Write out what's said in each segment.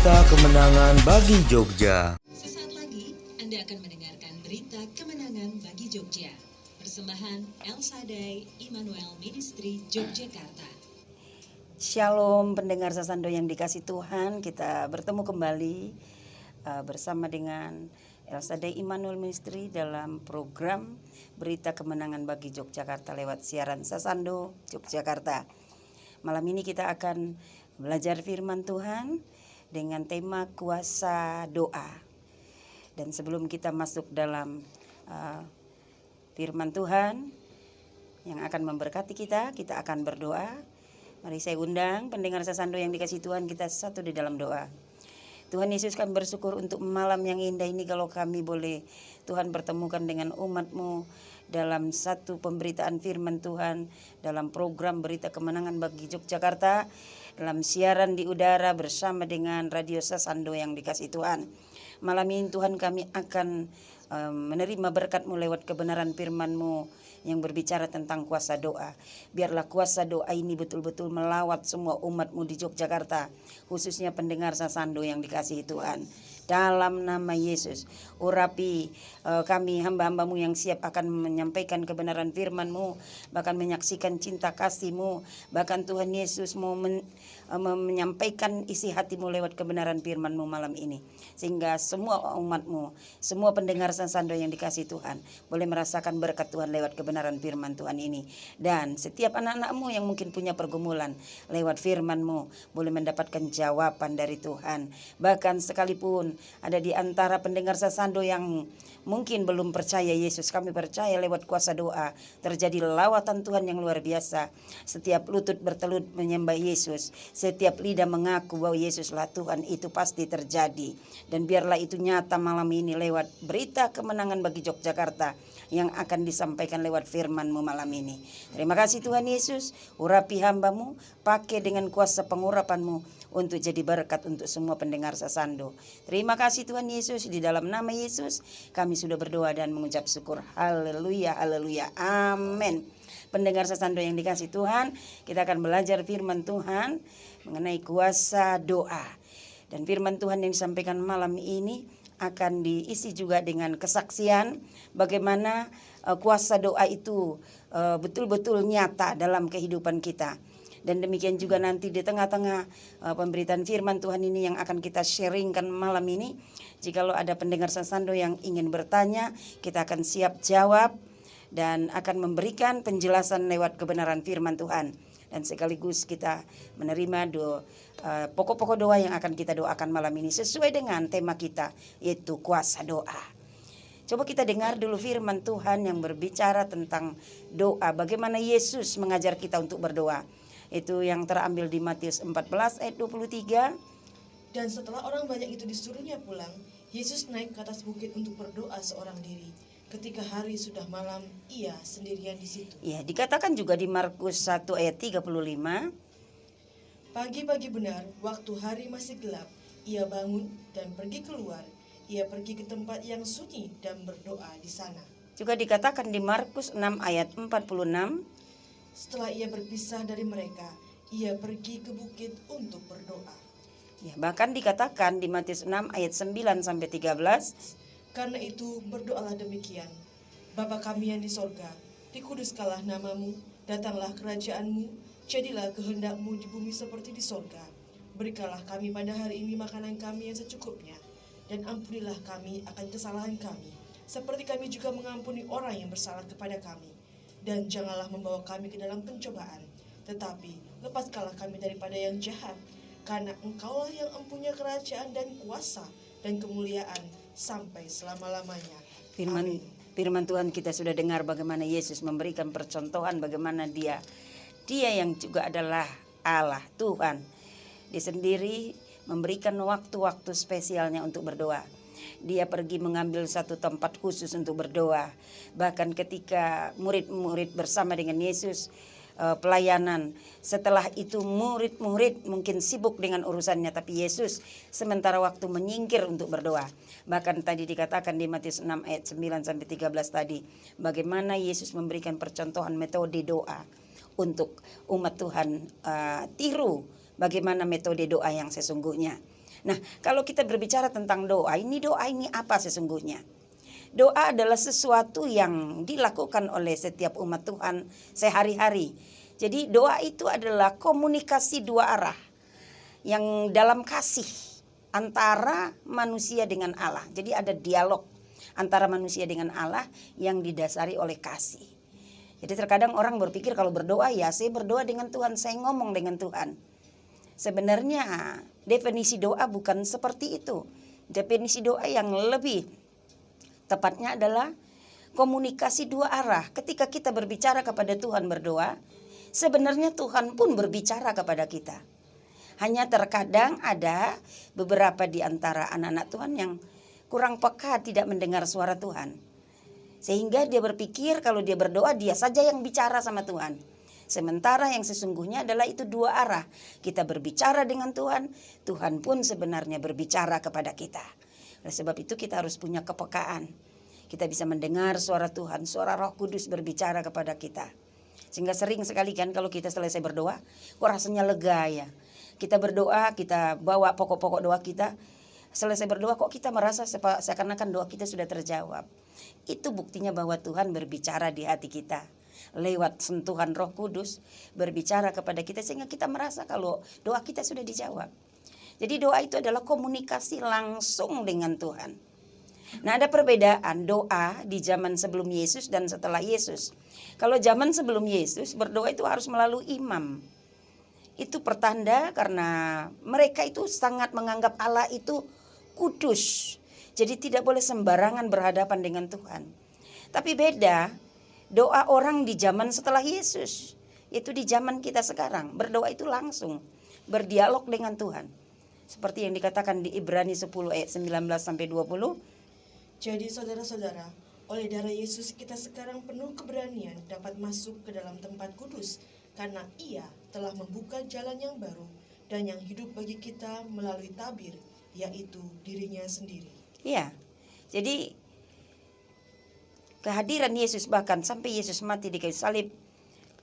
berita kemenangan bagi Jogja. Sesaat lagi, Anda akan mendengarkan berita kemenangan bagi Jogja. Persembahan El Shaddai Immanuel Ministry Yogyakarta. Shalom pendengar Sasando yang dikasih Tuhan, kita bertemu kembali bersama dengan El Shaddai Immanuel Ministry dalam program Berita Kemenangan bagi Yogyakarta lewat siaran Sasando Yogyakarta. Malam ini kita akan belajar firman Tuhan dengan tema kuasa doa. Dan sebelum kita masuk dalam firman Tuhan yang akan memberkati kita akan berdoa. Mari saya undang pendengar Sasando yang dikasih Tuhan, kita satu di dalam doa. Tuhan Yesus, kami bersyukur untuk malam yang indah ini kalau kami boleh Tuhan pertemukan dengan umat-Mu dalam satu pemberitaan firman Tuhan, dalam program Berita Kemenangan bagi Yogyakarta, dalam siaran di udara bersama dengan Radio Sasando yang dikasih Tuhan. Malam ini Tuhan kami akan menerima berkat-Mu lewat kebenaran firman-Mu yang berbicara tentang kuasa doa. Biarlah kuasa doa ini betul-betul melawat semua umat-Mu di Yogyakarta, khususnya pendengar Sasando yang dikasihi Tuhan. Dalam nama Yesus, urapi kami hamba-hamba-Mu yang siap akan menyampaikan kebenaran firman-Mu, bahkan menyaksikan cinta kasih-Mu, bahkan Tuhan Yesus mau menyampaikan isi hati-Mu lewat kebenaran firman-Mu malam ini. Sehingga semua umat-Mu, semua pendengar Sasando yang dikasih Tuhan, boleh merasakan berkat Tuhan lewat kebenaran firman Tuhan ini. Dan setiap anak-anak-Mu yang mungkin punya pergumulan lewat firman-Mu, boleh mendapatkan jawaban dari Tuhan. Bahkan sekalipun ada di antara pendengar Sasando yang mungkin belum percaya Yesus, kami percaya lewat kuasa doa terjadi lawatan Tuhan yang luar biasa. Setiap lutut bertelut menyembah Yesus, setiap lidah mengaku bahwa Yesuslah Tuhan, itu pasti terjadi. Dan biarlah itu nyata malam ini lewat berita kemenangan bagi Yogyakarta yang akan disampaikan lewat firman-Mu malam ini. Terima kasih Tuhan Yesus, urapi hamba-Mu, pakai dengan kuasa pengurapan-Mu untuk jadi berkat untuk semua pendengar Sasando. Terima kasih Tuhan Yesus, di dalam nama Yesus kami sudah berdoa dan mengucap syukur. Haleluya, haleluya, amin. Pendengar Sasando yang dikasih Tuhan, kita akan belajar firman Tuhan mengenai kuasa doa. Dan firman Tuhan yang disampaikan malam ini akan diisi juga dengan kesaksian bagaimana kuasa doa itu betul-betul nyata dalam kehidupan kita. Dan demikian juga nanti di tengah-tengah pemberitaan firman Tuhan ini yang akan kita sharingkan malam ini, jikalau ada pendengar Sasando yang ingin bertanya, kita akan siap jawab dan akan memberikan penjelasan lewat kebenaran firman Tuhan. Dan sekaligus kita menerima pokok-pokok doa yang akan kita doakan malam ini sesuai dengan tema kita, yaitu kuasa doa. Coba kita dengar dulu firman Tuhan yang berbicara tentang doa, bagaimana Yesus mengajar kita untuk berdoa. Itu yang terambil di Matius 14 ayat 23. Dan setelah orang banyak itu disuruhnya pulang, Yesus naik ke atas bukit untuk berdoa seorang diri. Ketika hari sudah malam, ia sendirian di situ. Ya, dikatakan juga di Markus 1 ayat 35. Pagi-pagi benar, waktu hari masih gelap, ia bangun dan pergi keluar. Ia pergi ke tempat yang sunyi dan berdoa di sana. Juga dikatakan di Markus 6 ayat 46. Setelah ia berpisah dari mereka, ia pergi ke bukit untuk berdoa. Ya, bahkan dikatakan di Matius 6 ayat 9 sampai 13. Karena itu berdoalah demikian. Bapa kami yang di sorga, dikuduskanlah namamu, datanglah kerajaanmu, jadilah kehendak-Mu di bumi seperti di sorga. Berikanlah kami pada hari ini makanan kami yang secukupnya, dan ampunilah kami akan kesalahan kami, seperti kami juga mengampuni orang yang bersalah kepada kami. Dan janganlah membawa kami ke dalam pencobaan, tetapi lepaskanlah kami daripada yang jahat, karena Engkaulah yang empunya kerajaan dan kuasa dan kemuliaan sampai selama-lamanya. Firman Tuhan kita sudah dengar bagaimana Yesus memberikan percontohan bagaimana dia yang juga adalah Allah, Tuhan. Dia sendiri memberikan waktu-waktu spesialnya untuk berdoa. Dia pergi mengambil satu tempat khusus untuk berdoa. Bahkan ketika murid-murid bersama dengan Yesus pelayanan, setelah itu murid-murid mungkin sibuk dengan urusannya, tapi Yesus sementara waktu menyingkir untuk berdoa. Bahkan tadi dikatakan di Matius 6 ayat 9 sampai 13 tadi, bagaimana Yesus memberikan percontohan metode doa untuk umat Tuhan tiru bagaimana metode doa yang sesungguhnya. Nah, kalau kita berbicara tentang doa ini apa sesungguhnya? Doa adalah sesuatu yang dilakukan oleh setiap umat Tuhan sehari-hari. Jadi doa itu adalah komunikasi dua arah yang dalam kasih antara manusia dengan Allah. Jadi ada dialog antara manusia dengan Allah yang didasari oleh kasih. Jadi terkadang orang berpikir kalau berdoa, ya saya berdoa dengan Tuhan, saya ngomong dengan Tuhan. Sebenarnya definisi doa bukan seperti itu. Definisi doa yang lebih tepatnya adalah komunikasi dua arah. Ketika kita berbicara kepada Tuhan berdoa, sebenarnya Tuhan pun berbicara kepada kita. Hanya terkadang ada beberapa di antara anak-anak Tuhan yang kurang peka, tidak mendengar suara Tuhan. Sehingga dia berpikir kalau dia berdoa dia saja yang bicara sama Tuhan. Sementara yang sesungguhnya adalah itu dua arah. Kita berbicara dengan Tuhan, Tuhan pun sebenarnya berbicara kepada kita. Oleh sebab itu kita harus punya kepekaan. Kita bisa mendengar suara Tuhan, suara Roh Kudus berbicara kepada kita. Sehingga sering sekali kan kalau kita selesai berdoa, kok rasanya lega ya. Kita berdoa, kita bawa pokok-pokok doa kita. Selesai berdoa kok kita merasa seakan-akan doa kita sudah terjawab. Itu buktinya bahwa Tuhan berbicara di hati kita. Lewat sentuhan Roh Kudus berbicara kepada kita sehingga kita merasa kalau doa kita sudah dijawab. Jadi doa itu adalah komunikasi langsung dengan Tuhan. Nah, ada perbedaan doa di zaman sebelum Yesus dan setelah Yesus. Kalau zaman sebelum Yesus berdoa itu harus melalui imam. Itu pertanda karena mereka itu sangat menganggap Allah itu kudus. Jadi tidak boleh sembarangan berhadapan dengan Tuhan. Tapi beda doa orang di zaman setelah Yesus. Itu di zaman kita sekarang. Berdoa itu langsung. Berdialog dengan Tuhan. Seperti yang dikatakan di Ibrani 10 ayat 19-20. Jadi saudara-saudara, oleh darah Yesus kita sekarang penuh keberanian dapat masuk ke dalam tempat kudus. Karena Ia telah membuka jalan yang baru dan yang hidup bagi kita melalui tabir, yaitu dirinya sendiri. Iya, jadi kehadiran Yesus bahkan sampai Yesus mati di kayu salib.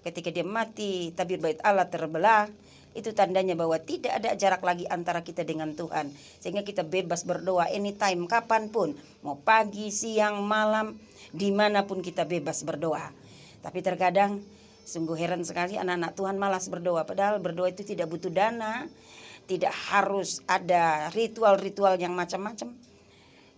Ketika dia mati, tabir bait Allah terbelah. Itu tandanya bahwa tidak ada jarak lagi antara kita dengan Tuhan. Sehingga kita bebas berdoa anytime, kapanpun. Mau pagi, siang, malam, dimanapun kita bebas berdoa. Tapi terkadang sungguh heran sekali anak-anak Tuhan malas berdoa. Padahal berdoa itu tidak butuh dana. Tidak harus ada ritual-ritual yang macam-macam.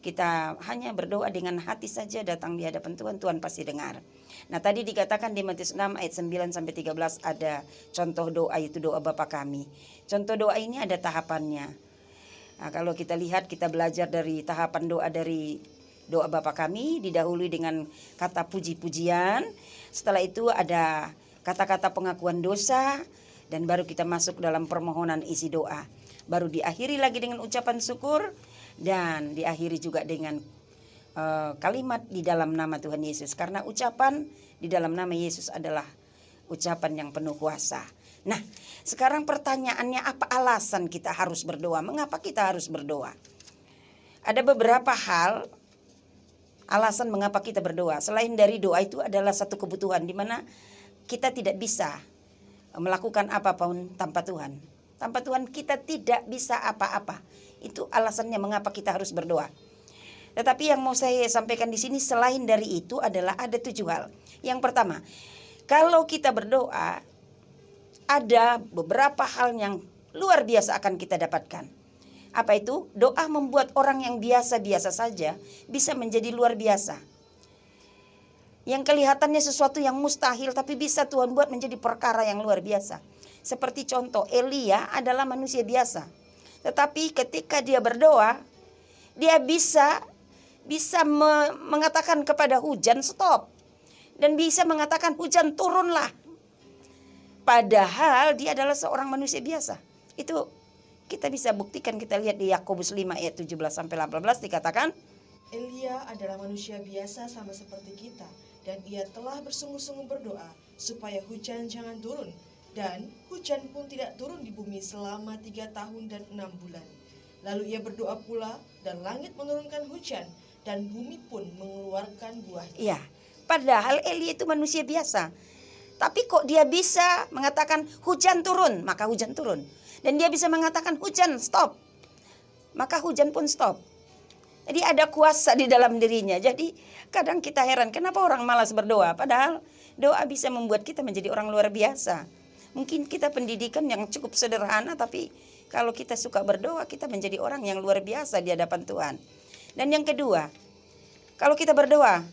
Kita hanya berdoa dengan hati saja, datang di hadapan Tuhan, Tuhan pasti dengar. Nah, tadi dikatakan di Matius 6 ayat 9-13 ada contoh doa, itu doa Bapa kami. Contoh doa ini ada tahapannya. Nah, kalau kita lihat, kita belajar dari tahapan doa dari doa Bapa kami, didahului dengan kata puji-pujian. Setelah itu ada kata-kata pengakuan dosa, dan baru kita masuk dalam permohonan isi doa. Baru diakhiri lagi dengan ucapan syukur, dan diakhiri juga dengan kalimat di dalam nama Tuhan Yesus. Karena ucapan di dalam nama Yesus adalah ucapan yang penuh kuasa. Nah, sekarang pertanyaannya, apa alasan kita harus berdoa? Mengapa kita harus berdoa? Ada beberapa hal alasan mengapa kita berdoa. Selain dari doa itu adalah satu kebutuhan di mana kita tidak bisa melakukan apapun tanpa Tuhan. Tanpa Tuhan kita tidak bisa apa-apa. Itu alasannya mengapa kita harus berdoa. Tetapi yang mau saya sampaikan di sini selain dari itu adalah ada 7 hal. Yang pertama, kalau kita berdoa, ada beberapa hal yang luar biasa akan kita dapatkan. Apa itu? Doa membuat orang yang biasa-biasa saja bisa menjadi luar biasa. Yang kelihatannya sesuatu yang mustahil tapi bisa Tuhan buat menjadi perkara yang luar biasa. Seperti contoh, Elia adalah manusia biasa. Tetapi ketika dia berdoa, dia bisa mengatakan kepada hujan stop. Dan bisa mengatakan hujan turunlah. Padahal dia adalah seorang manusia biasa. Itu kita bisa buktikan, kita lihat di Yakobus 5 ayat 17-18 dikatakan. Elia adalah manusia biasa sama seperti kita. Dan ia telah bersungguh-sungguh berdoa supaya hujan jangan turun. Dan hujan pun tidak turun di bumi selama 3 tahun dan 6 bulan. Lalu ia berdoa pula dan langit menurunkan hujan dan bumi pun mengeluarkan buahnya. Iya, padahal Elia itu manusia biasa. Tapi kok dia bisa mengatakan hujan turun, maka hujan turun. Dan dia bisa mengatakan hujan stop. maka hujan pun stop. Jadi ada kuasa di dalam dirinya. Jadi kadang kita heran kenapa orang malas berdoa. Padahal doa bisa membuat kita menjadi orang luar biasa. Mungkin kita pendidikan yang cukup sederhana, tapi kalau kita suka berdoa, kita menjadi orang yang luar biasa di hadapan Tuhan. Dan yang kedua, kalau kita berdoa,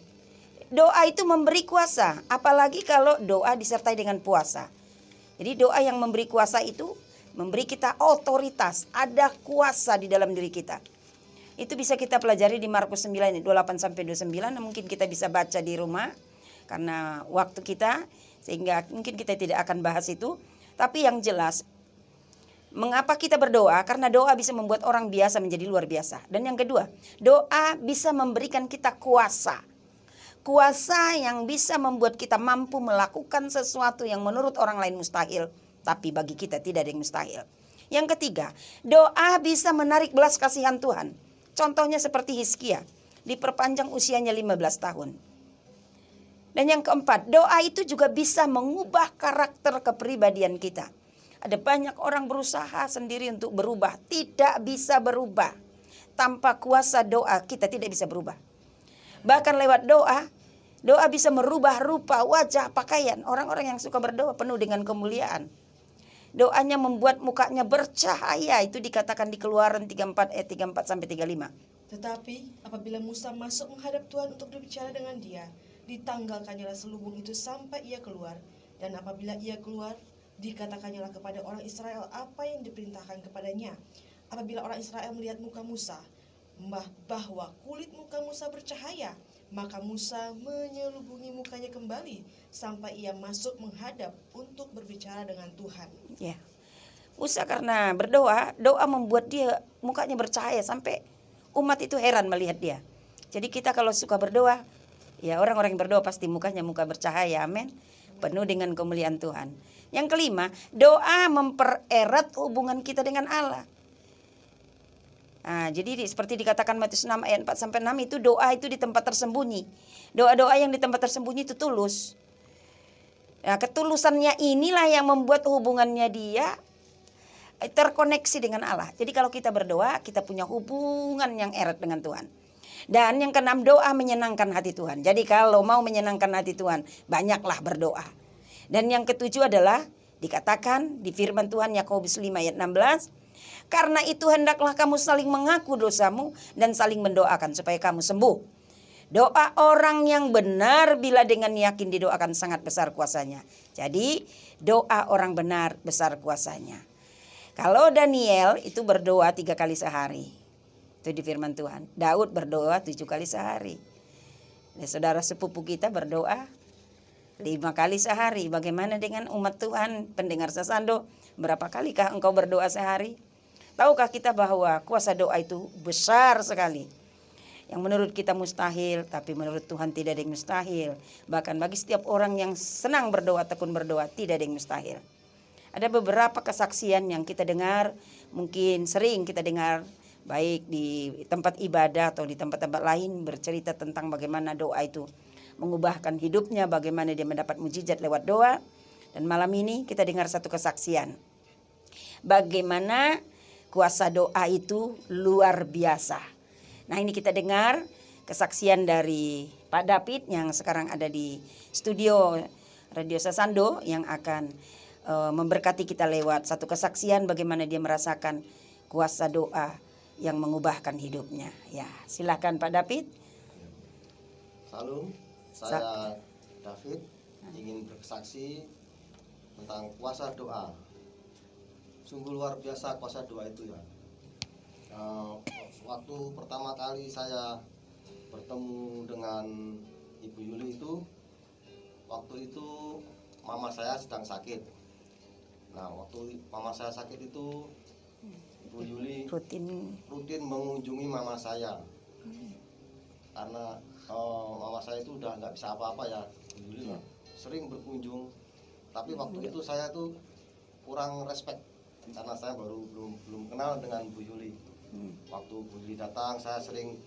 doa itu memberi kuasa. Apalagi kalau doa disertai dengan puasa. Jadi doa yang memberi kuasa itu memberi kita otoritas. Ada kuasa di dalam diri kita. Itu bisa kita pelajari di Markus 9, 28-29. Mungkin kita bisa baca di rumah. Karena waktu kita, sehingga mungkin kita tidak akan bahas itu. Tapi yang jelas, mengapa kita berdoa? Karena doa bisa membuat orang biasa menjadi luar biasa. Dan yang kedua, doa bisa memberikan kita kuasa. Kuasa yang bisa membuat kita mampu melakukan sesuatu yang menurut orang lain mustahil. Tapi bagi kita tidak ada yang mustahil. Yang ketiga, doa bisa menarik belas kasihan Tuhan. Contohnya seperti Hizkia, diperpanjang usianya 15 tahun. Dan yang keempat, doa itu juga bisa mengubah karakter kepribadian kita. Ada banyak orang berusaha sendiri untuk berubah, tidak bisa berubah. Tanpa kuasa doa kita tidak bisa berubah. Bahkan lewat doa, doa bisa merubah rupa, wajah, pakaian. Orang-orang yang suka berdoa penuh dengan kemuliaan. Doanya membuat mukanya bercahaya, itu dikatakan di Keluaran 34 ayat 34 sampai 35. Tetapi apabila Musa masuk menghadap Tuhan untuk berbicara dengan dia, ditanggalkannyalah selubung itu sampai ia keluar. Dan apabila ia keluar, dikatakannya kepada orang Israel apa yang diperintahkan kepadanya. Apabila orang Israel melihat muka Musa, bahwa kulit muka Musa bercahaya, maka Musa menyelubungi mukanya kembali sampai ia masuk menghadap untuk berbicara dengan Tuhan. Ya, Musa karena berdoa, doa membuat dia mukanya bercahaya sampai umat itu heran melihat dia. Jadi kita kalau suka berdoa, ya orang-orang yang berdoa pasti mukanya muka bercahaya, amin. Penuh dengan kemuliaan Tuhan. Yang kelima, doa mempererat hubungan kita dengan Allah. Nah, jadi seperti dikatakan Matius 6 ayat 4-6 itu doa itu di tempat tersembunyi. Doa-doa yang di tempat tersembunyi itu tulus. Nah, ketulusannya inilah yang membuat hubungannya dia terkoneksi dengan Allah. Jadi kalau kita berdoa, kita punya hubungan yang erat dengan Tuhan. Dan yang keenam, doa menyenangkan hati Tuhan. Jadi kalau mau menyenangkan hati Tuhan, banyaklah berdoa. Dan yang ketujuh adalah dikatakan di firman Tuhan Yakobus 5 ayat 16. Karena itu hendaklah kamu saling mengaku dosamu dan saling mendoakan supaya kamu sembuh. Doa orang yang benar bila dengan yakin didoakan sangat besar kuasanya. Jadi doa orang benar besar kuasanya. Kalau Daniel itu berdoa 3 kali sehari. Itu di firman Tuhan. Daud berdoa 7 kali sehari. Dan saudara sepupu kita berdoa 5 kali sehari. Bagaimana dengan umat Tuhan, pendengar Sasando? Berapa kalikah engkau berdoa sehari? Tahukah kita bahwa kuasa doa itu besar sekali. Yang menurut kita mustahil, tapi menurut Tuhan tidak ada yang mustahil. Bahkan bagi setiap orang yang senang berdoa, tekun berdoa, tidak ada yang mustahil. Ada beberapa kesaksian yang kita dengar, mungkin sering kita dengar, baik di tempat ibadah atau di tempat-tempat lain, bercerita tentang bagaimana doa itu mengubahkan hidupnya, bagaimana dia mendapat mujizat lewat doa. Dan malam ini kita dengar satu kesaksian. Bagaimana kuasa doa itu luar biasa. Nah, ini kita dengar kesaksian dari Pak David yang sekarang ada di studio Radio Sasando yang akan memberkati kita lewat satu kesaksian bagaimana dia merasakan kuasa doa yang mengubahkan hidupnya. Ya, silakan Pak David. Salam, saya David ingin bersaksi tentang kuasa doa. Sungguh luar biasa kuasa doa itu ya. Waktu pertama kali saya bertemu dengan Ibu Yuli itu, waktu itu mama saya sedang sakit. Nah, waktu mama saya sakit itu, Ibu Yuli rutin mengunjungi mama saya. Karena mama saya itu udah nggak bisa apa-apa ya, Ibu Yuli sering berkunjung. Tapi waktu itu saya tuh kurang respect karena saya belum kenal dengan Bu Yuli. Waktu Bu Yuli datang, saya sering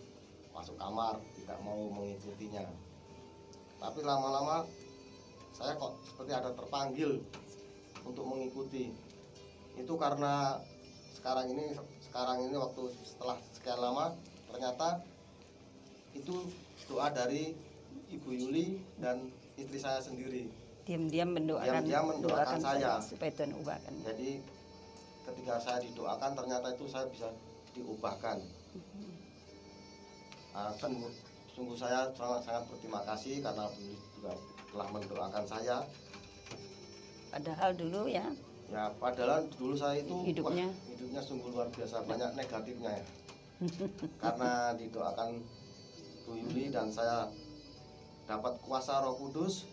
masuk kamar, tidak mau mengikutinya. Tapi lama-lama saya kok seperti ada terpanggil untuk mengikuti. Itu karena sekarang ini sekarang ini waktu setelah sekian lama ternyata itu doa dari Ibu Yuli dan istri saya sendiri. Diam-diam mendoakan, Mendoakan saya supaya Tuhan ubahkan. Jadi ketika saya didoakan ternyata itu saya bisa diubahkan. Sungguh saya sangat berterima kasih karena beliau juga telah mendoakan saya. Padahal dulu ya Padahal dulu saya itu hidupnya sungguh luar biasa, banyak negatifnya ya. Karena didoakan Bu Yuli dan saya dapat kuasa Roh Kudus,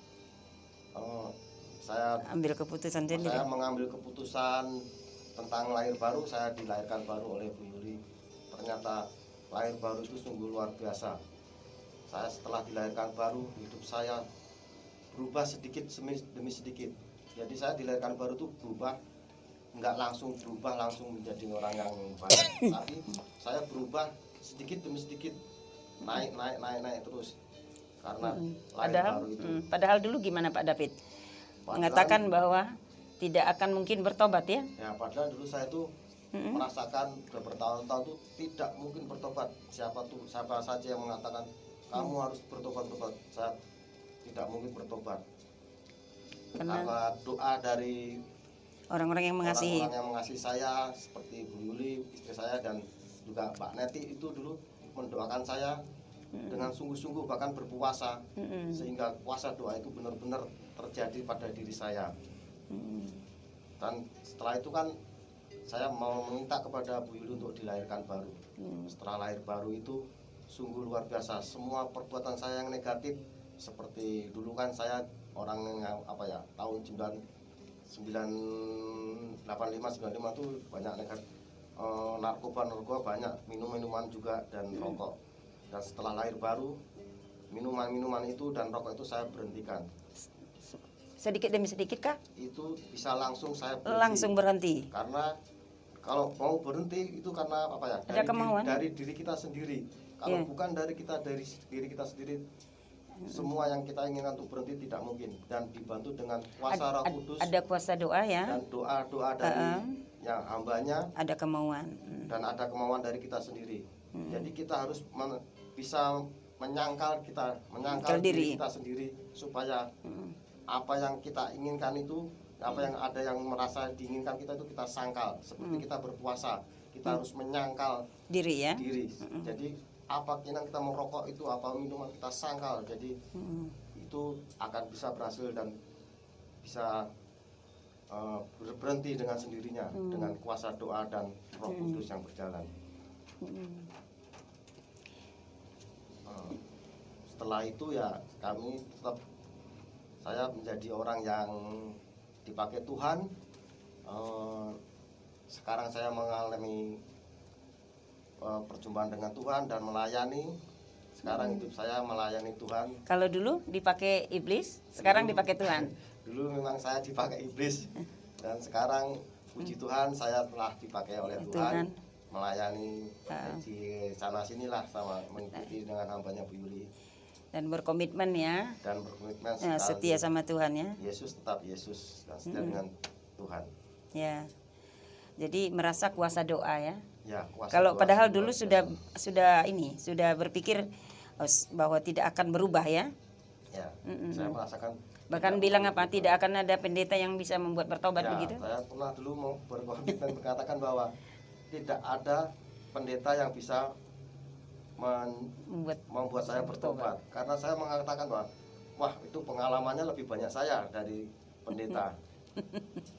saya ambil keputusan sendiri. Saya mengambil keputusan tentang lahir baru, saya dilahirkan baru oleh Bu Yuli. Ternyata lahir baru itu sungguh luar biasa. Saya setelah dilahirkan baru, hidup saya berubah sedikit demi sedikit. Jadi saya dilahirkan baru itu berubah, nggak langsung berubah langsung menjadi orang yang baik, tapi saya berubah sedikit demi sedikit, naik terus. Karena lahir baru itu. Padahal dulu gimana Pak David? Mengatakan bahwa tidak akan mungkin bertobat ya? Ya, padahal dulu saya tuh merasakan sudah bertahun-tahun tuh tidak mungkin bertobat. Siapa saja yang mengatakan kamu harus bertobat, saya tidak mungkin bertobat. Karena doa dari orang-orang yang mengasihi, orang-orang yang mengasihi saya seperti Bu Yuli, istri saya, dan juga Pak Neti itu dulu mendoakan saya dengan sungguh-sungguh, bahkan berpuasa, sehingga kuasa doa itu benar-benar terjadi pada diri saya. Dan setelah itu kan saya mau meminta kepada Bu Yuli untuk dilahirkan baru. Setelah lahir baru itu sungguh luar biasa. Semua perbuatan saya yang negatif, seperti dulu kan saya orang yang tahun 85 itu banyak negatif, narkoba banyak, minuman juga dan rokok. Dan setelah lahir baru, minuman itu dan rokok itu saya berhentikan. sedikit demi sedikit kah? Itu bisa langsung saya berhenti. Langsung berhenti. Karena kalau mau berhenti itu karena Ada kemauan? Dari diri kita sendiri. Kalau bukan dari diri kita sendiri, semua yang kita inginkan untuk berhenti tidak mungkin. Dan dibantu dengan kuasa Roh Kudus. Ada kuasa doa ya. Dan doa dari yang hambanya. Ada kemauan. Dan ada kemauan dari kita sendiri. Jadi kita harus bisa menyangkal diri kita sendiri, supaya apa yang kita inginkan itu, apa yang ada yang merasa diinginkan kita itu kita sangkal. Seperti kita berpuasa, kita harus menyangkal diri ya. Jadi apa keinginan kita mau rokok itu, apa minuman kita sangkal. Jadi itu akan bisa berhasil dan bisa berhenti dengan sendirinya dengan kuasa doa dan Roh Kudus yang berjalan. Setelah itu ya saya menjadi orang yang dipakai Tuhan. Sekarang saya mengalami perjumpaan dengan Tuhan dan melayani. Sekarang hidup saya melayani Tuhan. Kalau dulu dipakai iblis, sekarang dipakai Tuhan. Dulu memang saya dipakai iblis, dan sekarang puji Tuhan saya telah dipakai oleh Tuhan. Melayani di sana sinilah, sama mengikuti dengan hambanya Bu Yuli. Dan berkomitmen ya. Dan berkomitmen setia sama Tuhan ya. Yesus tetap Yesus dan setia dengan Tuhan. Ya. Jadi merasa kuasa doa ya. Ya, kuasa kalau doa padahal dulu sudah berpikir bahwa tidak akan berubah ya. Ya. Saya merasakan. Bahkan bilang tidak akan ada pendeta yang bisa membuat bertobat begitu. Saya pernah dulu mau berkomitmen mengatakan bahwa tidak ada pendeta yang bisa membuat saya bertobat. Karena saya mengatakan bahwa wah, itu pengalamannya lebih banyak saya dari pendeta.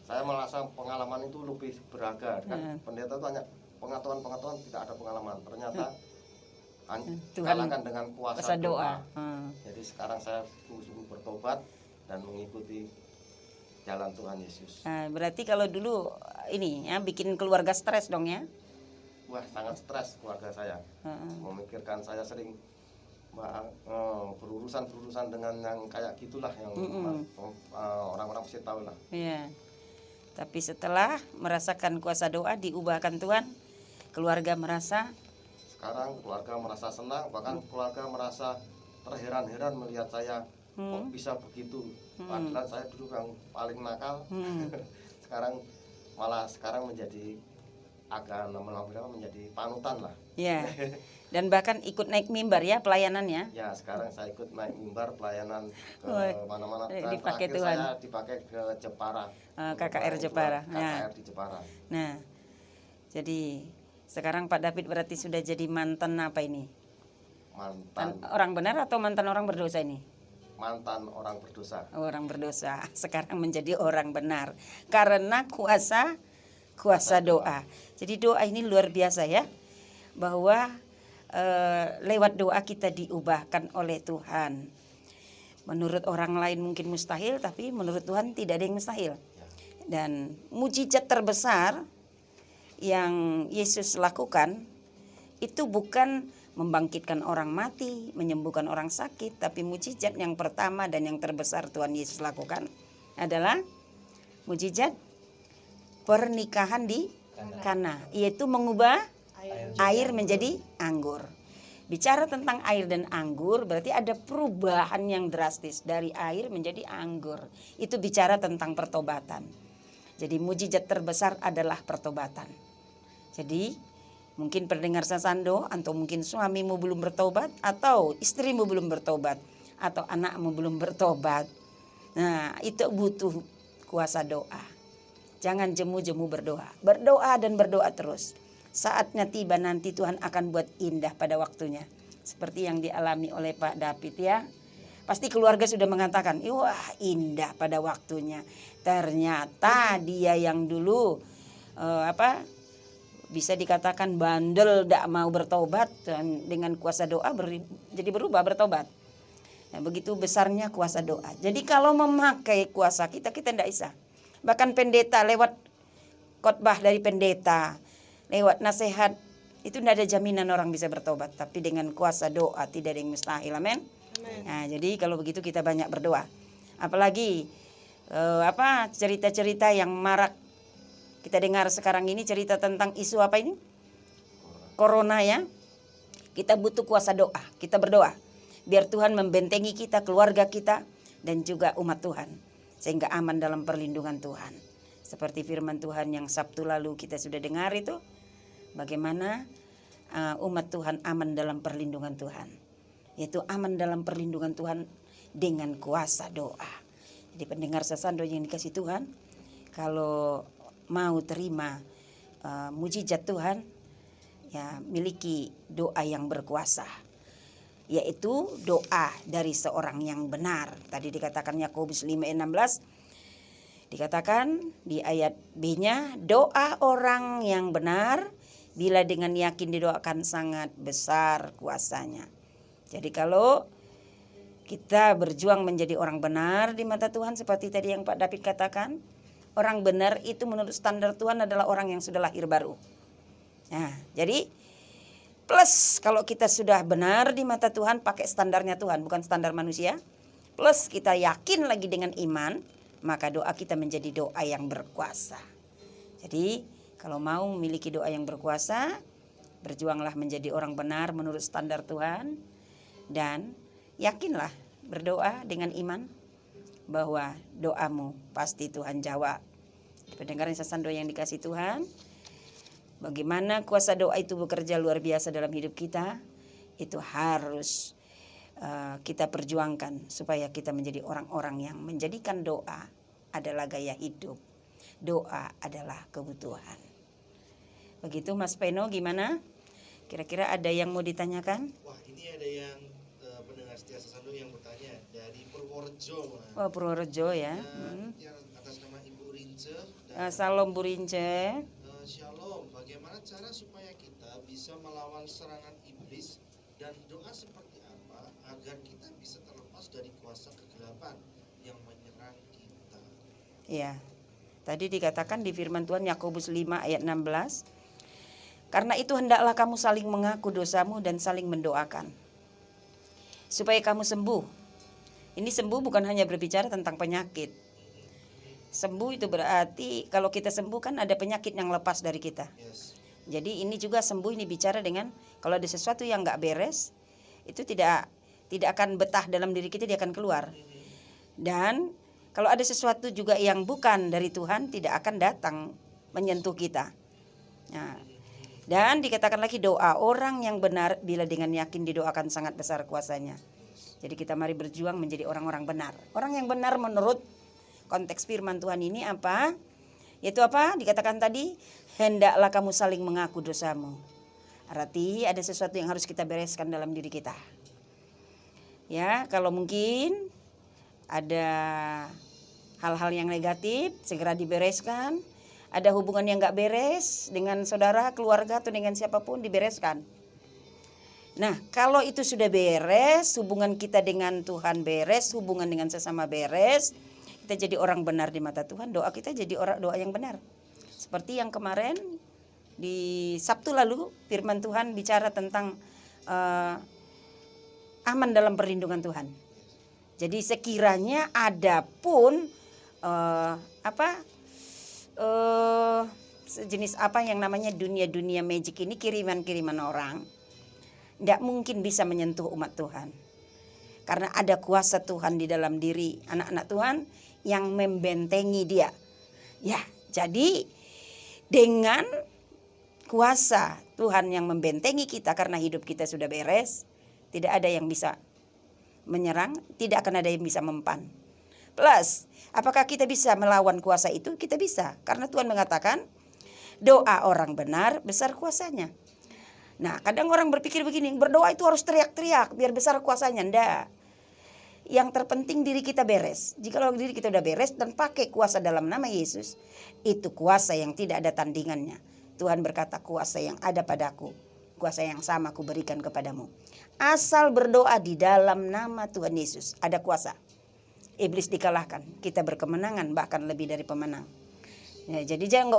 Saya merasa pengalaman itu lebih berharga. Kan pendeta itu hanya pengetahuan tidak ada pengalaman. Ternyata kalahkan dengan kuasa doa. Jadi sekarang saya sungguh-sungguh bertobat dan mengikuti jalan Tuhan Yesus. Berarti kalau dulu ini ya bikin keluarga stres dong ya? Wah, sangat stres keluarga saya. Memikirkan saya sering berurusan dengan yang kayak gitulah, yang orang-orang pasti tahu lah. Iya. Tapi setelah merasakan kuasa doa diubahkan Tuhan, keluarga merasa. Sekarang keluarga merasa senang, bahkan keluarga merasa terheran-heran melihat saya kok bisa begitu. Padahal saya dulu yang paling nakal. Sekarang menjadi akan menjadi panutan lah. Ya. Dan bahkan ikut naik mimbar ya pelayanannya. Ya, sekarang saya ikut naik mimbar pelayanan ke Wah, mana-mana. dipakai Terakhir Tuhan. saya dipakai ke Jepara. KKR Jepara. KKR di Jepara. Nah, jadi sekarang Pak David berarti sudah jadi mantan apa ini? Mantan Orang benar atau mantan orang berdosa ini? mantan orang berdosa. Orang berdosa sekarang menjadi orang benar karena kuasa doa. Jadi doa ini luar biasa ya, bahwa lewat doa kita diubahkan oleh Tuhan. Menurut orang lain mungkin mustahil, tapi menurut Tuhan tidak ada yang mustahil. Dan mujizat terbesar yang Yesus lakukan itu bukan membangkitkan orang mati, menyembuhkan orang sakit, tapi mujizat yang pertama dan yang terbesar Tuhan Yesus lakukan adalah mujizat pernikahan di Kana, yaitu mengubah air menjadi anggur. Bicara tentang air dan anggur berarti ada perubahan yang drastis dari air menjadi anggur. Itu bicara tentang pertobatan. Jadi mujizat terbesar adalah pertobatan. Jadi mungkin pendengar Sasando atau mungkin suamimu belum bertobat atau istrimu belum bertobat atau anakmu belum bertobat. Nah, itu butuh kuasa doa. Jangan jemu-jemu berdoa. Berdoa dan berdoa terus. Saatnya tiba nanti Tuhan akan buat indah pada waktunya. Seperti yang dialami oleh Pak David ya. Pasti keluarga sudah mengatakan, wah indah pada waktunya. Ternyata dia yang dulu bisa dikatakan bandel, tidak mau bertobat, dan dengan kuasa doa jadi berubah bertobat. Nah, begitu besarnya kuasa doa. Jadi kalau memakai kuasa kita tidak bisa. Bahkan pendeta lewat khotbah dari pendeta, lewat nasihat, itu tidak ada jaminan orang bisa bertobat. Tapi dengan kuasa doa tidak ada yang mustahil. Amin. Nah, jadi kalau begitu kita banyak berdoa. Apalagi cerita-cerita yang marak kita dengar sekarang ini, cerita tentang isu apa ini? Corona ya. Kita butuh kuasa doa. Kita berdoa biar Tuhan membentengi kita, keluarga kita, dan juga umat Tuhan, sehingga aman dalam perlindungan Tuhan. Seperti firman Tuhan yang Sabtu lalu kita sudah dengar itu, bagaimana umat Tuhan aman dalam perlindungan Tuhan, yaitu aman dalam perlindungan Tuhan dengan kuasa doa. Jadi pendengar Sasando yang dikasih Tuhan, kalau mau terima mujizat Tuhan, ya miliki doa yang berkuasa, yaitu doa dari seorang yang benar. Tadi dikatakan Yakobus 5:16, dikatakan di ayat B-nya, doa orang yang benar bila dengan yakin didoakan sangat besar kuasanya. Jadi kalau kita berjuang menjadi orang benar di mata Tuhan, seperti tadi yang Pak David katakan, orang benar itu menurut standar Tuhan adalah orang yang sudah lahir baru. Nah, jadi plus kalau kita sudah benar di mata Tuhan, pakai standarnya Tuhan, bukan standar manusia. Plus kita yakin lagi dengan iman, maka doa kita menjadi doa yang berkuasa. Jadi kalau mau memiliki doa yang berkuasa, berjuanglah menjadi orang benar menurut standar Tuhan. Dan yakinlah berdoa dengan iman bahwa doamu pasti Tuhan jawab. Pendengar Sasando yang dikasih Tuhan, bagaimana kuasa doa itu bekerja luar biasa dalam hidup kita, itu harus kita perjuangkan supaya kita menjadi orang-orang yang menjadikan doa adalah gaya hidup. Doa adalah kebutuhan. Begitu Mas Peno, gimana? Kira-kira ada yang mau ditanyakan? Wah, ini ada yang pendengar setia Sasando yang bertanya dari Purworejo. Oh, Purworejo ya. Yang atas nama Ibu Rince. Salam Bu Rince. Shalom, bagaimana cara supaya kita bisa melawan serangan iblis dan doa seperti apa agar kita bisa terlepas dari kuasa kegelapan yang menyerang kita? Ya, tadi dikatakan di firman Tuhan Yakobus 5 ayat 16. Karena itu hendaklah kamu saling mengaku dosamu dan saling mendoakan supaya kamu sembuh. Ini sembuh bukan hanya berbicara tentang penyakit. Sembuh itu berarti kalau kita sembuh kan ada penyakit yang lepas dari kita. Yes. Jadi ini juga sembuh, ini bicara dengan kalau ada sesuatu yang nggak beres, itu tidak akan betah dalam diri kita, dia akan keluar. Dan kalau ada sesuatu juga yang bukan dari Tuhan, tidak akan datang menyentuh kita. Nah, dan dikatakan lagi doa orang yang benar bila dengan yakin didoakan sangat besar kuasanya. Jadi kita mari berjuang menjadi orang-orang benar. Orang yang benar menurut konteks firman Tuhan ini apa? Yaitu apa? Dikatakan tadi, hendaklah kamu saling mengaku dosamu. Arti ada sesuatu yang harus kita bereskan dalam diri kita. Ya, kalau mungkin ada hal-hal yang negatif segera dibereskan. Ada hubungan yang gak beres dengan saudara, keluarga atau dengan siapapun dibereskan. Nah, kalau itu sudah beres, hubungan kita dengan Tuhan beres, hubungan dengan sesama beres, kita jadi orang benar di mata Tuhan, doa kita jadi doa yang benar. Seperti yang kemarin di Sabtu lalu firman Tuhan bicara tentang aman dalam perlindungan Tuhan. Jadi sekiranya ada pun sejenis apa yang namanya dunia magic ini, kiriman-kiriman orang, tidak mungkin bisa menyentuh umat Tuhan. Karena ada kuasa Tuhan di dalam diri anak-anak Tuhan yang membentengi dia. Ya, jadi dengan kuasa Tuhan yang membentengi kita karena hidup kita sudah beres, tidak ada yang bisa menyerang, tidak akan ada yang bisa mempan. Plus, apakah kita bisa melawan kuasa itu? Kita bisa, karena Tuhan mengatakan doa orang benar besar kuasanya. Nah, kadang orang berpikir begini, berdoa itu harus teriak-teriak biar besar kuasanya. Nggak. Yang terpenting diri kita beres. Jikalau diri kita udah beres dan pakai kuasa dalam nama Yesus, itu kuasa yang tidak ada tandingannya. Tuhan berkata, kuasa yang ada padaku, kuasa yang sama aku berikan kepadamu. Asal berdoa di dalam nama Tuhan Yesus, ada kuasa. Iblis dikalahkan, kita berkemenangan, bahkan lebih dari pemenang. Ya, jadi jangan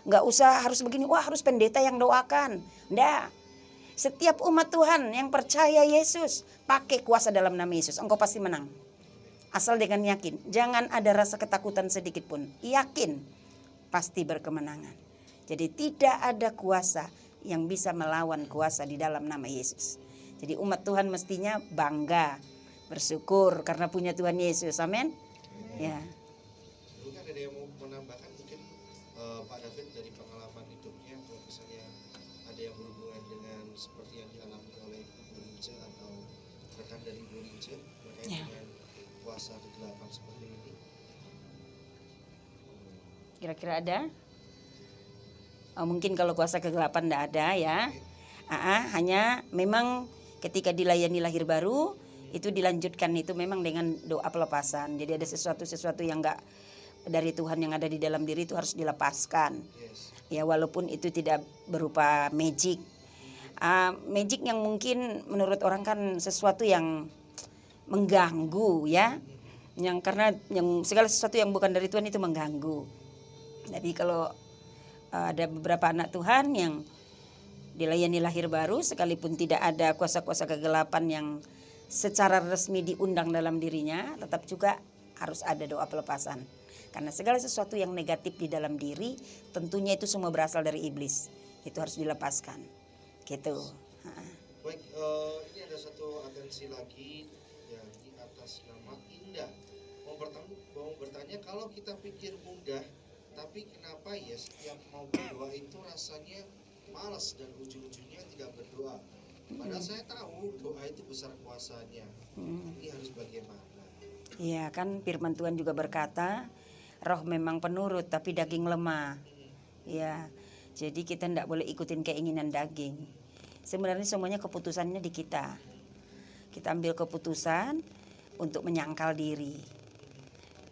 nggak usah harus begini, wah harus pendeta yang doakan. Nggak. Setiap umat Tuhan yang percaya Yesus, pakai kuasa dalam nama Yesus, engkau pasti menang. Asal dengan yakin, jangan ada rasa ketakutan sedikit pun. Yakin, pasti berkemenangan. Jadi tidak ada kuasa yang bisa melawan kuasa di dalam nama Yesus. Jadi umat Tuhan mestinya bangga, bersyukur karena punya Tuhan Yesus. Amin. Ya. Mungkin ada yang mau menambahkan, mungkin Pak David dari pengalaman hidupnya, kalau misalnya ada yang berhubungan dengan seperti yang dialami oleh Ibu Rince atau rekan dari Ibu Rince terkait dengan kuasa kegelapan seperti ini. Kira-kira ada? Oh, mungkin kalau kuasa kegelapan tidak ada ya. Hanya memang ketika dilayani lahir baru itu dilanjutkan itu memang dengan doa pelepasan. Jadi ada sesuatu yang enggak dari Tuhan yang ada di dalam diri itu harus dilepaskan. Ya, walaupun itu tidak berupa magic. Magic yang mungkin menurut orang kan sesuatu yang mengganggu ya. Karena segala sesuatu yang bukan dari Tuhan itu mengganggu. Jadi kalau ada beberapa anak Tuhan yang dilayani lahir baru sekalipun tidak ada kuasa-kuasa kegelapan yang secara resmi diundang dalam dirinya, tetap juga harus ada doa pelepasan. Karena segala sesuatu yang negatif di dalam diri tentunya itu semua berasal dari iblis. Itu harus dilepaskan. Gitu. Baik, ini ada satu atensi lagi yang di atas nama Indah. Mau bertanya, kalau kita pikir mudah, tapi kenapa ya setiap mau berdoa itu rasanya malas dan ujung-ujungnya tidak berdoa. Padahal saya tahu doa itu besar kuasanya. Ini harus bagaimana? Iya kan firman Tuhan juga berkata, roh memang penurut tapi daging lemah. Ya, jadi kita tidak boleh ikutin keinginan daging. Sebenarnya semuanya keputusannya di kita. Kita ambil keputusan untuk menyangkal diri.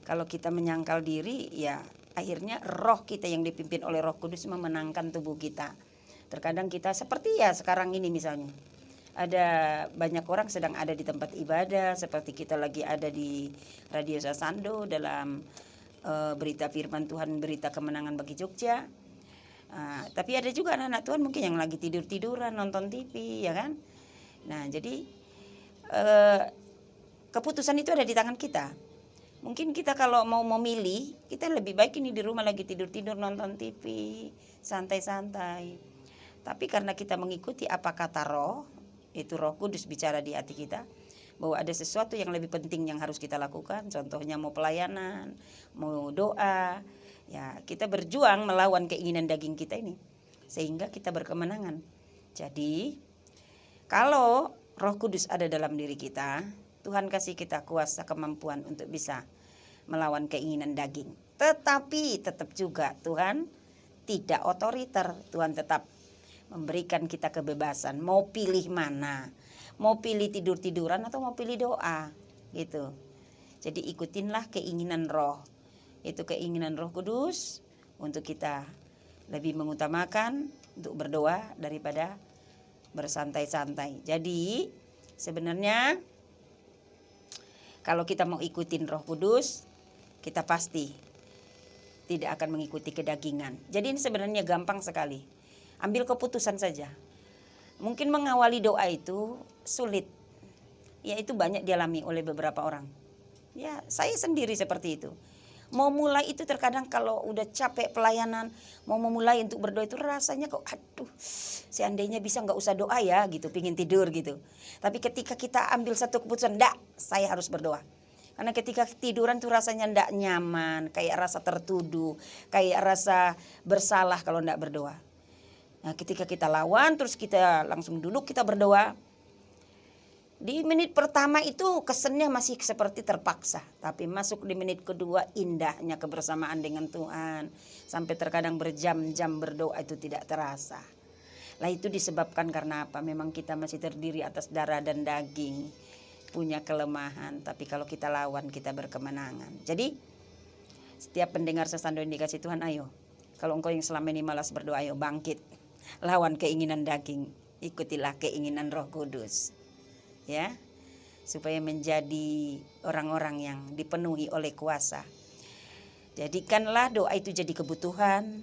Kalau kita menyangkal diri, ya akhirnya roh kita yang dipimpin oleh Roh Kudus memenangkan tubuh kita. Terkadang kita seperti ya sekarang ini misalnya. Ada banyak orang sedang ada di tempat ibadah, seperti kita lagi ada di Radio Sasando dalam berita firman Tuhan, berita kemenangan bagi Jogja. Tapi ada juga anak-anak Tuhan mungkin yang lagi tidur-tiduran nonton TV, ya kan? Nah, jadi keputusan itu ada di tangan kita. Mungkin kita kalau mau memilih, kita lebih baik ini di rumah lagi tidur-tidur nonton TV, santai-santai. Tapi karena kita mengikuti apa kata roh, itu Roh Kudus bicara di hati kita, bahwa ada sesuatu yang lebih penting yang harus kita lakukan. Contohnya mau pelayanan, mau doa. Ya, kita berjuang melawan keinginan daging kita ini. sehingga kita berkemenangan. Jadi kalau Roh Kudus ada dalam diri kita, Tuhan kasih kita kuasa kemampuan untuk bisa melawan keinginan daging. Tetapi tetap juga Tuhan tidak otoriter. Tuhan tetap memberikan kita kebebasan. Mau pilih mana? Mau pilih tidur-tiduran atau mau pilih doa? Gitu. Jadi ikutinlah keinginan Roh. Itu keinginan Roh Kudus untuk kita lebih mengutamakan untuk berdoa daripada bersantai-santai. Jadi sebenarnya kalau kita mau ikutin Roh Kudus, kita pasti tidak akan mengikuti kedagingan. Jadi ini sebenarnya gampang sekali. Ambil keputusan saja. Mungkin mengawali doa itu sulit. Ya itu banyak dialami oleh beberapa orang. Ya saya sendiri seperti itu. Mau mulai itu terkadang kalau udah capek pelayanan, mau memulai untuk berdoa itu rasanya kok aduh, seandainya bisa nggak usah doa ya gitu, pingin tidur gitu. Tapi ketika kita ambil satu keputusan, ndak, saya harus berdoa. Karena ketika tiduran tuh rasanya ndak nyaman, kayak rasa tertuduh, kayak rasa bersalah kalau ndak berdoa. Nah ketika kita lawan terus kita langsung duduk kita berdoa. Di menit pertama itu kesannya masih seperti terpaksa. Tapi masuk di menit kedua indahnya kebersamaan dengan Tuhan. Sampai terkadang berjam-jam berdoa itu tidak terasa. Lah itu disebabkan karena apa? Memang kita masih terdiri atas darah dan daging. Punya kelemahan. Tapi kalau kita lawan kita berkemenangan. Jadi setiap pendengar Sesando yang dikasih Tuhan, ayo. Kalau engkau yang selama ini malas berdoa, ayo bangkit. Lawan keinginan daging. Ikutilah keinginan Roh Kudus. Ya, supaya menjadi orang-orang yang dipenuhi oleh kuasa. Jadikanlah doa itu jadi kebutuhan,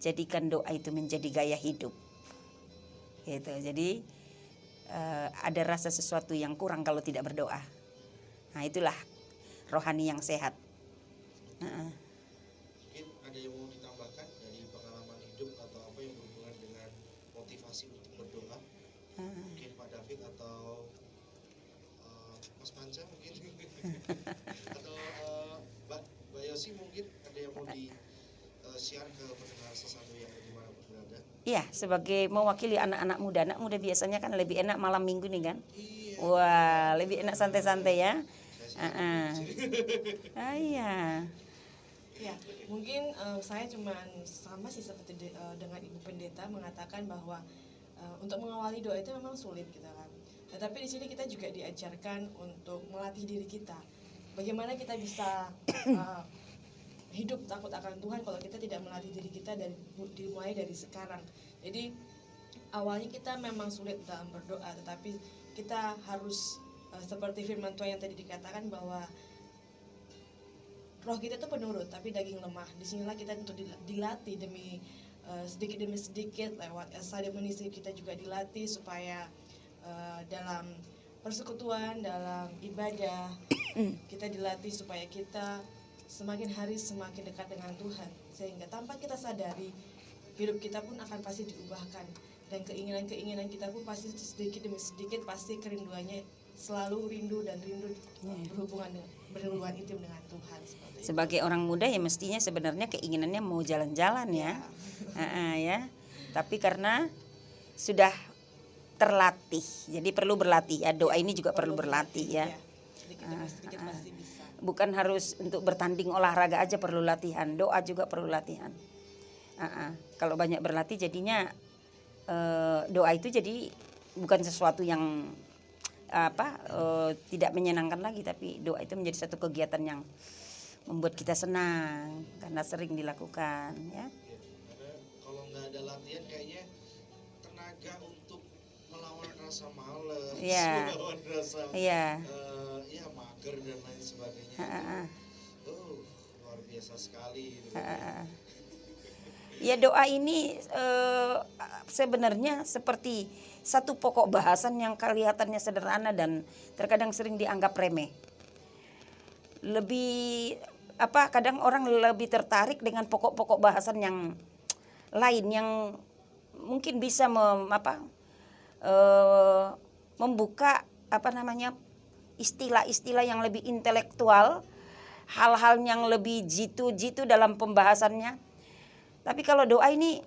jadikan doa itu menjadi gaya hidup. Gitu. Jadi ada rasa sesuatu yang kurang kalau tidak berdoa. Nah, itulah rohani yang sehat. Mungkin ada yang mau ditambahkan dari pengalaman hidup atau apa yang berhubungan dengan motivasi untuk berdoa? Mungkin Pak David atau Mas Panca mungkin atau Mbak Yosi mungkin ada yang mau di-share ke pendengar Sesando yang dimanapun berada. Iya, sebagai mewakili anak-anak muda biasanya kan lebih enak malam minggu nih kan. Iya. Wah, lebih enak santai-santai ya. Iya. Ya, mungkin saya cuman sama sih seperti dengan Ibu Pendeta mengatakan bahwa untuk mengawali doa itu memang sulit gitu kan. Tetapi di sini kita juga diajarkan untuk melatih diri kita. Bagaimana kita bisa hidup takut akan Tuhan kalau kita tidak melatih diri kita dimulai dari sekarang. Jadi awalnya kita memang sulit dalam berdoa, tetapi kita harus seperti firman Tuhan yang tadi dikatakan bahwa roh kita itu penurut, tapi daging lemah. Disinilah kita untuk dilatih sedikit demi sedikit lewat ministry kita juga dilatih supaya dalam persekutuan, dalam ibadah kita dilatih supaya kita semakin hari semakin dekat dengan Tuhan, sehingga tanpa kita sadari hidup kita pun akan pasti diubahkan, dan keinginan-keinginan kita pun pasti sedikit demi sedikit pasti kerinduannya selalu rindu berhubungan intim dengan Tuhan. Sebagai orang muda ya mestinya sebenarnya keinginannya mau jalan-jalan ya. Ya. Tapi karena sudah terlatih, jadi perlu berlatih ya. Doa ini juga perlu berlatih ya. Sedikit pasti bisa. Bukan harus untuk bertanding olahraga aja perlu latihan, doa juga perlu latihan. Kalau banyak berlatih jadinya doa itu jadi bukan sesuatu yang tidak menyenangkan lagi, tapi doa itu menjadi satu kegiatan yang membuat kita senang karena sering dilakukan ya. Karena kalau nggak ada latihan kayaknya tenaga untuk melawan rasa malas, melawan rasa mager dan lain sebagainya. Luar biasa sekali. Ya doa ini sebenarnya seperti satu pokok bahasan yang kelihatannya sederhana dan terkadang sering dianggap remeh. Kadang orang lebih tertarik dengan pokok-pokok bahasan yang lain yang mungkin bisa membuka istilah-istilah yang lebih intelektual, hal-hal yang lebih jitu-jitu dalam pembahasannya. Tapi kalau doa ini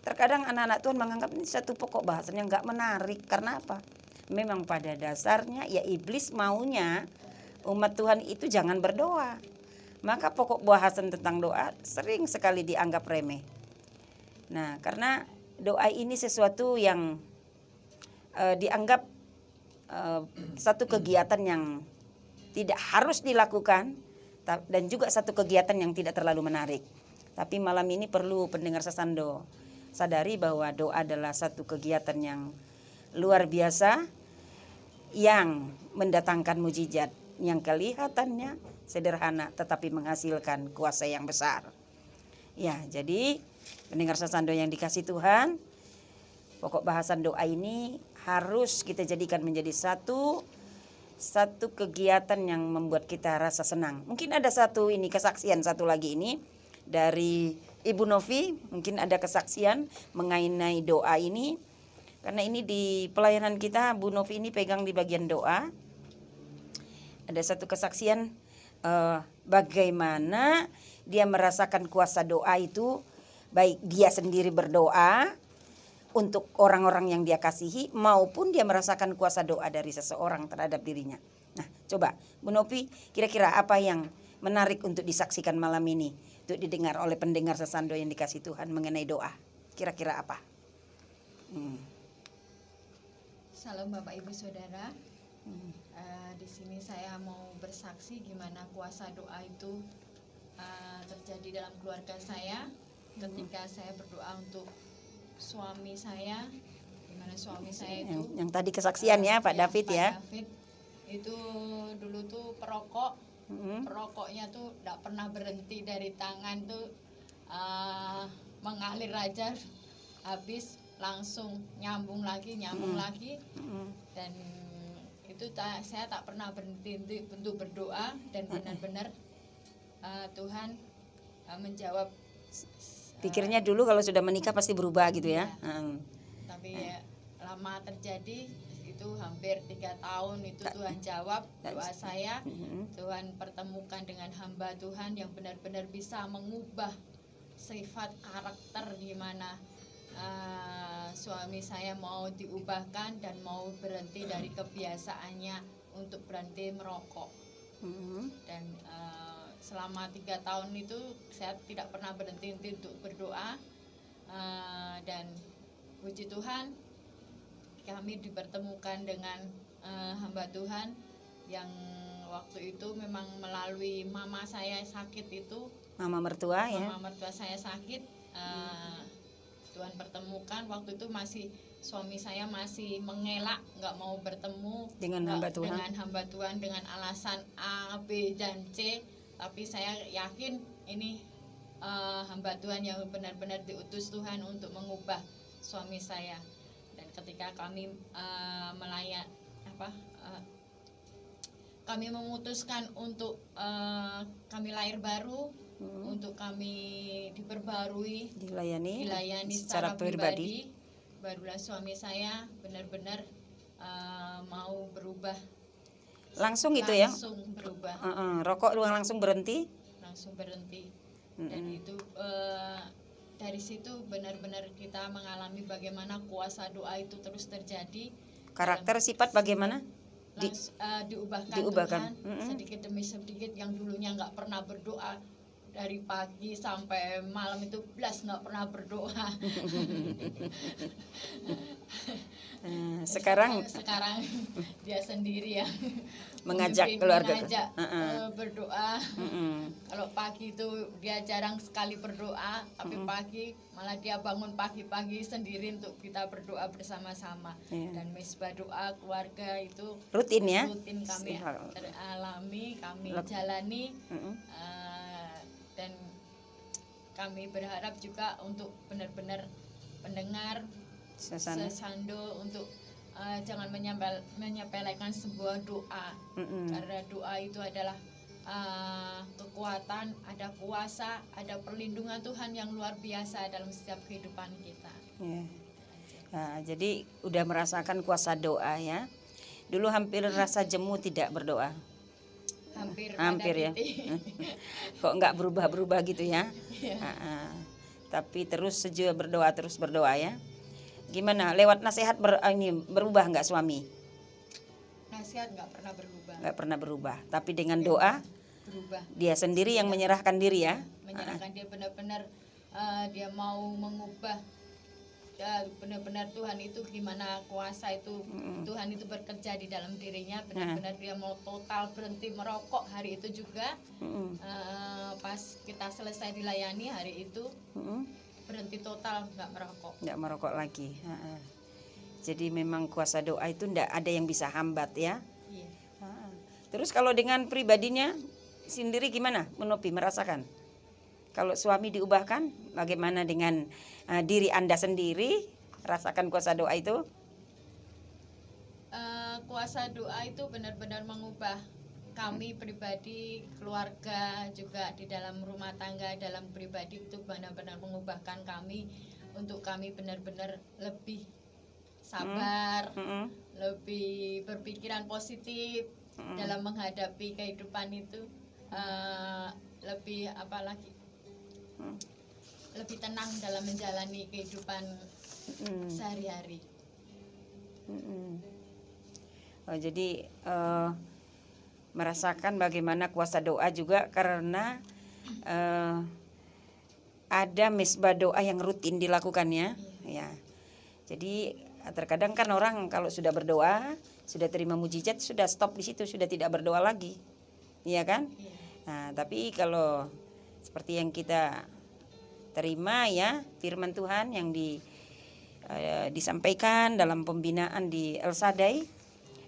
terkadang anak-anak Tuhan menganggap ini satu pokok bahasan yang nggak menarik. Karena apa? Memang pada dasarnya ya iblis maunya umat Tuhan itu jangan berdoa. Maka pokok bahasan tentang doa sering sekali dianggap remeh. Nah, karena doa ini sesuatu yang dianggap satu kegiatan yang tidak harus dilakukan dan juga satu kegiatan yang tidak terlalu menarik. Tapi malam ini perlu pendengar Sasando sadari bahwa doa adalah satu kegiatan yang luar biasa yang mendatangkan mujizat yang kelihatannya sederhana tetapi menghasilkan kuasa yang besar. Ya, jadi pendengar Sasando yang dikasih Tuhan, pokok bahasan doa ini harus kita jadikan menjadi satu kegiatan yang membuat kita rasa senang. Mungkin ada kesaksian satu lagi ini dari Ibu Novi, mungkin ada kesaksian mengenai doa ini. Karena ini di pelayanan kita, Bu Novi ini pegang di bagian doa. Ada satu kesaksian bagaimana dia merasakan kuasa doa itu, baik dia sendiri berdoa untuk orang-orang yang dia kasihi maupun dia merasakan kuasa doa dari seseorang terhadap dirinya. Nah, coba Bu Novi, kira-kira apa yang menarik untuk disaksikan malam ini, untuk didengar oleh pendengar Sasando yang dikasih Tuhan mengenai doa? Kira-kira apa? Salam Bapak Ibu Saudara. Di sini saya mau bersaksi gimana kuasa doa itu terjadi dalam keluarga saya ketika saya berdoa untuk suami saya, gimana suami saya itu yang tadi kesaksian ya Pak David Pak ya. David itu dulu tuh perokok, perokoknya tuh tidak pernah berhenti dari tangan tuh mengalir aja, habis langsung nyambung lagi dan itu saya tak pernah berhenti untuk berdoa dan benar-benar Tuhan menjawab. Pikirnya dulu kalau sudah menikah pasti berubah gitu ya. Tapi ya, lama terjadi itu hampir 3 tahun itu Tuhan jawab doa saya. Tuhan pertemukan dengan hamba Tuhan yang benar-benar bisa mengubah sifat karakter di mana suami saya mau diubahkan dan mau berhenti dari kebiasaannya untuk berhenti merokok. Dan selama 3 tahun itu saya tidak pernah berhenti untuk berdoa, dan puji Tuhan kami dipertemukan dengan hamba Tuhan yang waktu itu memang melalui mama saya sakit itu, Mama mertua ya. mama mertua saya sakit. Tuhan pertemukan waktu itu suami saya masih mengelak nggak mau bertemu Dengan hamba Tuhan. Dengan alasan A, B dan C, tapi saya yakin ini hamba Tuhan yang benar-benar diutus Tuhan untuk mengubah suami saya. Dan ketika kami kami memutuskan untuk kami lahir baru, untuk kami dilayani secara pribadi, barulah suami saya benar-benar mau berubah. Langsung gitu ya? Langsung berubah. Rokok langsung berhenti? Langsung berhenti. Dan itu dari situ benar-benar kita mengalami bagaimana kuasa doa itu terus terjadi. Karakter sifat bagaimana? Diubahkan. Tuhan sedikit demi sedikit. Yang dulunya nggak pernah berdoa, dari pagi sampai malam itu nggak pernah berdoa. Sekarang dia sendiri yang mengajak keluarga berdoa. Kalau pagi itu dia jarang sekali berdoa, tapi pagi malah dia bangun pagi-pagi sendiri untuk kita berdoa bersama-sama. Dan misbah doa keluarga itu rutin ya, rutin kami teralami, kami jalani. Dan kami berharap juga untuk benar-benar pendengar Sasando untuk jangan menyepelekan sebuah doa. Karena doa itu adalah kekuatan, ada kuasa, ada perlindungan Tuhan yang luar biasa dalam setiap kehidupan kita. Nah, jadi udah merasakan kuasa doa ya. Dulu hampir rasa jemu tidak berdoa. Hampir ya. Kok nggak berubah-berubah gitu ya? tapi terus sedia berdoa, terus berdoa ya. Gimana? Lewat nasihat berubah nggak suami? Nasihat nggak pernah berubah. Nggak pernah berubah. Tapi dengan doa, Berubah. dia sendiri yang menyerahkan diri ya. Menyerahkan dia benar-benar dia mau mengubah. Benar-benar Tuhan itu gimana kuasa itu, Tuhan itu bekerja di dalam dirinya. Benar-benar dia mau total berhenti merokok hari itu juga. Pas kita selesai dilayani hari itu, berhenti total, nggak merokok lagi. Jadi memang kuasa doa itu ndak ada yang bisa hambat ya. Iya. Terus kalau dengan pribadinya sendiri gimana Menopi merasakan? Kalau suami diubahkan, bagaimana dengan diri Anda sendiri rasakan kuasa doa itu? Kuasa doa itu benar-benar mengubah kami pribadi, keluarga juga di dalam rumah tangga, dalam pribadi itu benar-benar mengubahkan kami untuk kami benar-benar lebih sabar, lebih berpikiran positif dalam menghadapi kehidupan itu, lebih apalagi lebih tenang dalam menjalani kehidupan sehari-hari. Oh, jadi merasakan bagaimana kuasa doa juga karena ada misbah doa yang rutin dilakukannya ya. Jadi terkadang kan orang kalau sudah berdoa, sudah terima mujizat, sudah stop di situ, sudah tidak berdoa lagi. Iya kan? Nah, tapi kalau seperti yang kita terima ya firman Tuhan yang disampaikan dalam pembinaan di El Shaddai,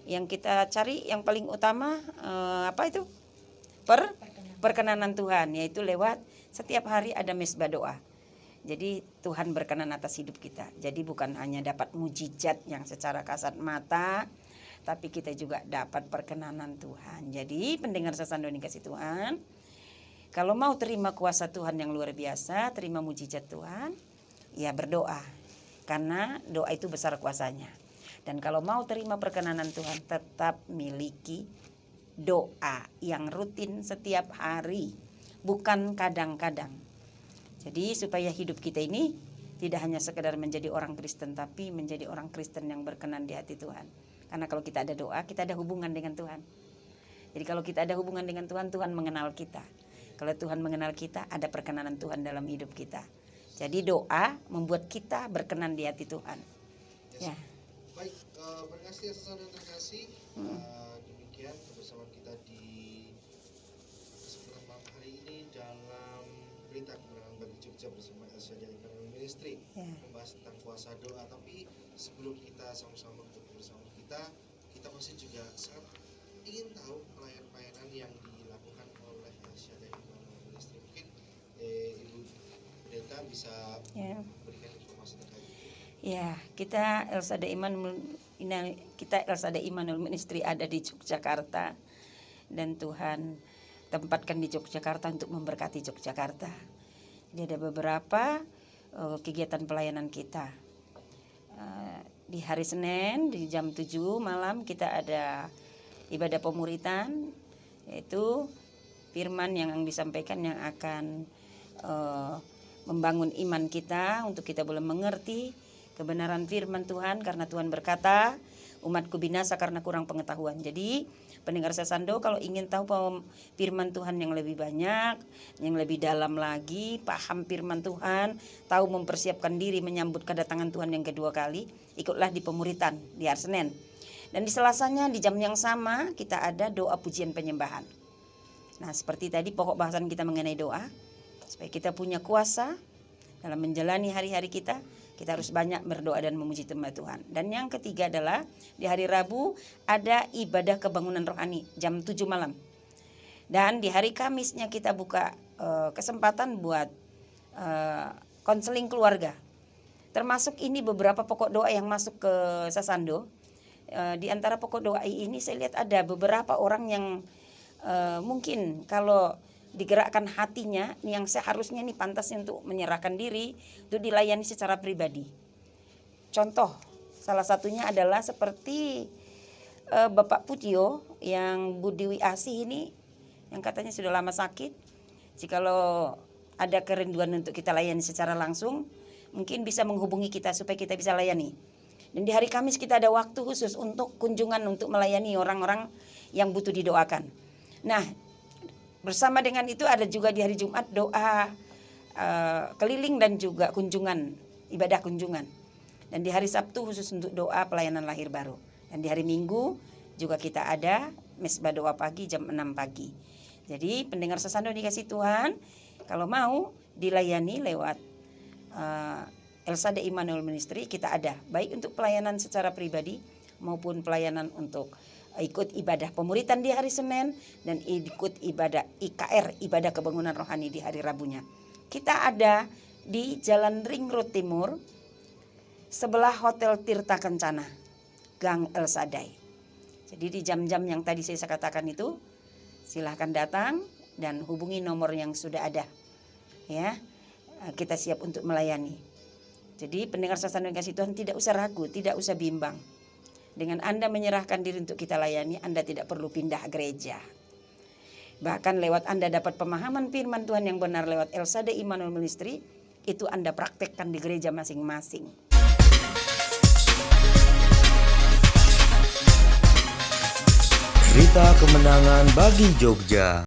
yang kita cari yang paling utama apa itu? Perkenanan Tuhan, yaitu lewat setiap hari ada mesbah doa. Jadi Tuhan berkenan atas hidup kita. Jadi bukan hanya dapat mujizat yang secara kasat mata, tapi kita juga dapat perkenanan Tuhan. Jadi pendengar Sasando yang dikasih Tuhan, kalau mau terima kuasa Tuhan yang luar biasa, terima mujizat Tuhan, ya berdoa. Karena doa itu besar kuasanya. Dan kalau mau terima perkenanan Tuhan, tetap miliki doa yang rutin setiap hari, bukan kadang-kadang. Jadi supaya hidup kita ini tidak hanya sekedar menjadi orang Kristen, tapi menjadi orang Kristen yang berkenan di hati Tuhan. Karena kalau kita ada doa, kita ada hubungan dengan Tuhan. Jadi kalau kita ada hubungan dengan Tuhan, Tuhan mengenal kita. Kalau Tuhan mengenal kita, ada perkenanan Tuhan dalam hidup kita. Jadi doa membuat kita berkenan di hati Tuhan. Ya. Baik, berkasih dan terkasih. Demikian kebersamaan kita di kesempatan malam hari ini dalam berita kemenangan bagi Jogja bersama El Shaddai Immanuel Ministry, membahas tentang kuasa doa. Tapi sebelum kita sama-sama bersama kita pasti juga sangat ingin tahu pelayanan yang dilakukan oleh El Shaddai Immanuel Ministry. Mungkin Ibu Pendeta bisa berikan informasi terkait itu. Ya, kita El Shaddai Immanuel Ministry ada di Yogyakarta, dan Tuhan tempatkan di Yogyakarta untuk memberkati Yogyakarta. Jadi ada beberapa kegiatan pelayanan kita. Di hari Senin di jam 7 malam kita ada ibadah pemuritan, yaitu firman yang disampaikan yang akan membangun iman kita untuk kita boleh mengerti kebenaran firman Tuhan, karena Tuhan berkata, umatku binasa karena kurang pengetahuan. Jadi pendengar Sasando, kalau ingin tahu firman Tuhan yang lebih banyak, yang lebih dalam lagi, paham firman Tuhan, tahu mempersiapkan diri menyambut kedatangan Tuhan yang kedua kali, ikutlah di pemuritan di hari Senin. Dan di Selasanya di jam yang sama kita ada doa pujian penyembahan. Nah, seperti tadi pokok bahasan kita mengenai doa, supaya kita punya kuasa dalam menjalani hari-hari kita harus banyak berdoa dan memuji nama Tuhan. Dan yang ketiga adalah di hari Rabu ada ibadah kebangunan rohani jam 7 malam. Dan di hari Kamisnya kita buka kesempatan buat konseling keluarga. Termasuk ini beberapa pokok doa yang masuk ke Sasando. Di antara pokok doa ini saya lihat ada beberapa orang yang mungkin kalau digerakkan hatinya yang seharusnya nih pantasnya untuk menyerahkan diri, untuk dilayani secara pribadi. Contoh salah satunya adalah seperti Bapak Putio yang Budi Asih ini, yang katanya sudah lama sakit. Jikalau ada kerinduan untuk kita layani secara langsung, mungkin bisa menghubungi kita supaya kita bisa layani. Dan di hari Kamis kita ada waktu khusus untuk kunjungan untuk melayani orang-orang yang butuh didoakan. Nah, bersama dengan itu ada juga di hari Jumat doa keliling dan juga kunjungan, ibadah kunjungan. Dan di hari Sabtu khusus untuk doa pelayanan lahir baru. Dan di hari Minggu juga kita ada mesbah doa pagi jam 6 pagi. Jadi pendengar Sasando dikasih Tuhan, kalau mau dilayani lewat El Shaddai Immanuel Ministry, kita ada baik untuk pelayanan secara pribadi maupun pelayanan untuk ikut ibadah pemuritan di hari Senin dan ikut ibadah IKR, ibadah kebangunan rohani di hari Rabunya. Kita ada di Jalan Ring Road Timur sebelah Hotel Tirta Kencana, Gang El Shaddai. Jadi di jam-jam yang tadi saya katakan itu, silahkan datang dan hubungi nomor yang sudah ada. Ya, kita siap untuk melayani. Jadi pendengar Sasando yang kasih Tuhan, tidak usah ragu, tidak usah bimbang. Dengan Anda menyerahkan diri untuk kita layani, Anda tidak perlu pindah gereja. Bahkan lewat Anda dapat pemahaman firman Tuhan yang benar lewat El Shaddai Immanuel Ministry, itu Anda praktekkan di gereja masing-masing. Berita kemenangan bagi Jogja.